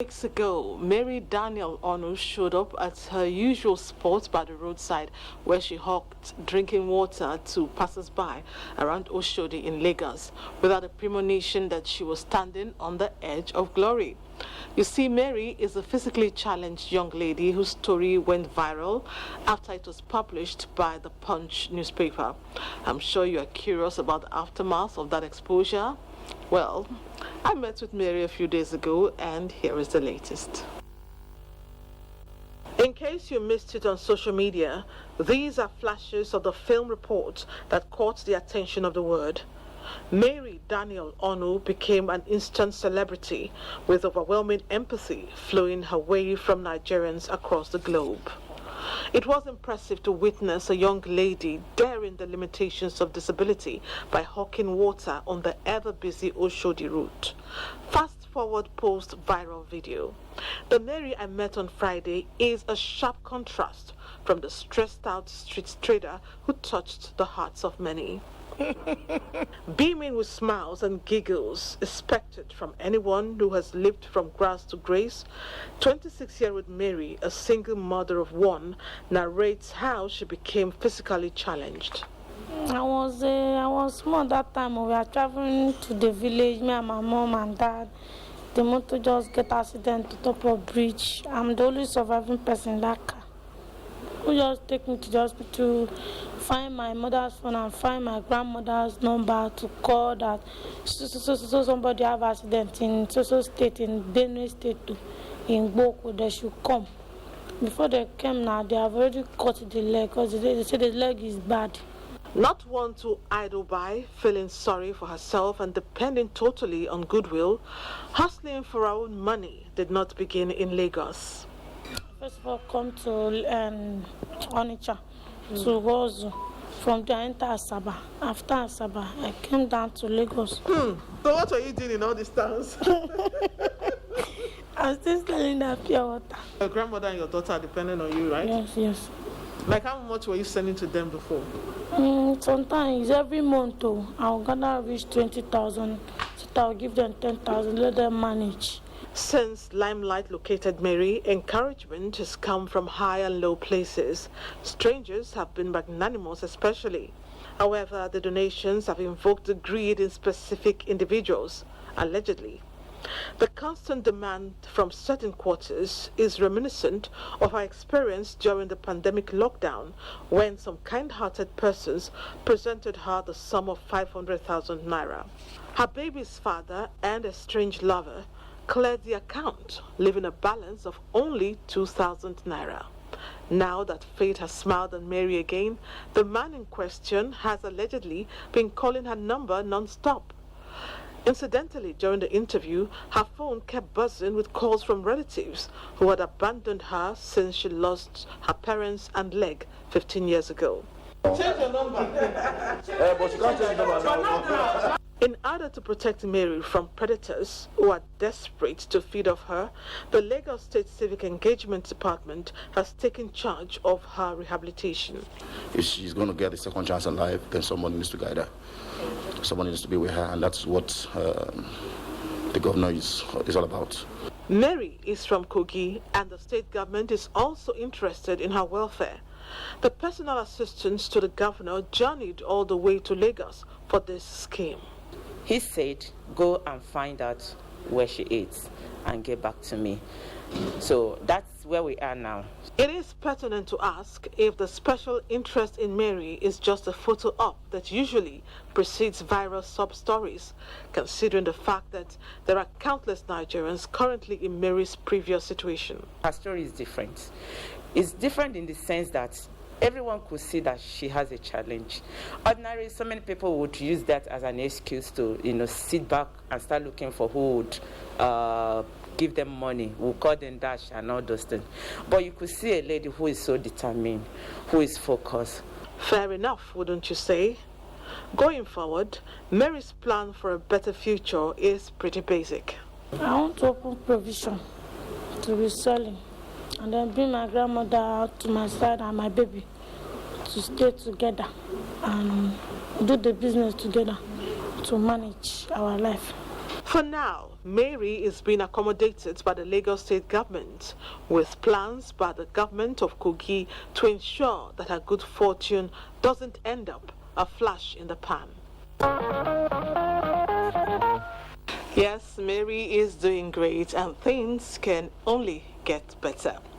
Weeks ago, Mary Daniel Onu showed up at her usual spot by the roadside where she hawked drinking water to passers-by around OSHODI in Lagos without a premonition that she was standing on the edge of glory. You see, Mary is a physically challenged young lady whose story went viral after it was published by the Punch newspaper. I'm sure you are curious about the aftermath of that exposure. Well, I met with Mary a few days ago, and here is the latest. In case you missed it on social media, these are flashes of the film report that caught the attention of the world. Mary Daniel Onu became an instant celebrity with overwhelming empathy flowing her way from Nigerians across the globe. It was impressive to witness a young lady daring the limitations of disability by hawking water on the ever-busy OSHODI route. Fast forward post-viral video. The Mary I met on Friday is a sharp contrast from the stressed-out street trader who touched the hearts of many. Beaming with smiles and giggles expected from anyone who has lived from grass to grace, 26-year-old Mary, a single mother of one, narrates how she became physically challenged. I was small that time. We were traveling to the village, me and my mom and dad. The motor just get accident to top of bridge. I'm the only surviving person in that car. Who just take me to the hospital, find my mother's phone and find my grandmother's number to call that so somebody have accident in so state, in DANUIEL state too, in Boko, they should come. Before they came now, they have already cut the leg because they say the leg is bad. Not one to idle by, feeling sorry for herself and depending totally on goodwill, hustling for her own money did not begin in Lagos. First of all, come to Onitsha, to Wozu. From there, I enter Asaba. After Asaba, I came down to Lagos. So what are you doing in all these towns? I'm still selling that pure water. Your grandmother and your daughter are depending on you, right? Yes. Like how much were you sending to them before? Sometimes every month, I'll gonna reach 20,000. So I'll give them 10,000, let them manage. Since Limelight located Mary, encouragement has come from high and low places. Strangers have been magnanimous especially. However, the donations have invoked the greed in specific individuals, allegedly. The constant demand from certain quarters is reminiscent of her experience during the pandemic lockdown, when some kind-hearted persons presented her the sum of 500,000 naira. Her baby's father and estranged lover cleared the account, leaving a balance of only 2,000 naira. Now that fate has smiled on Mary again, the man in question has allegedly been calling her number non-stop. Incidentally, during the interview, her phone kept buzzing with calls from relatives who had abandoned her since she lost her parents and leg 15 years ago. Change your number. But you can't change the number now. In order to protect Mary from predators who are desperate to feed off her, the Lagos State Civic Engagement Department has taken charge of her rehabilitation. If she's going to get a second chance in life, then someone needs to guide her. Someone needs to be with her, and that's what the governor is all about. Mary is from Kogi, and the state government is also interested in her welfare. The personal assistants to the governor journeyed all the way to Lagos for this scheme. He said, go and find out where she is and get back to me. So that's where we are now. It is pertinent to ask if the special interest in Mary is just a photo op that usually precedes viral sub-stories, considering the fact that there are countless Nigerians currently in Mary's previous situation. Her story is different. It's different in the sense that everyone could see that she has a challenge. Ordinarily, so many people would use that as an excuse to, sit back and start looking for who would give them money, who call them dash and all those things. But you could see a lady who is so determined, who is focused. Fair enough, wouldn't you say? Going forward, Mary's plan for a better future is pretty basic. I want to open provision to be selling, and then bring my grandmother out to my side and my baby to stay together and do the business together to manage our life. For now, Mary is being accommodated by the Lagos State government, with plans by the government of Kogi to ensure that her good fortune doesn't end up a flash in the pan. Yes, Mary is doing great and things can only get better.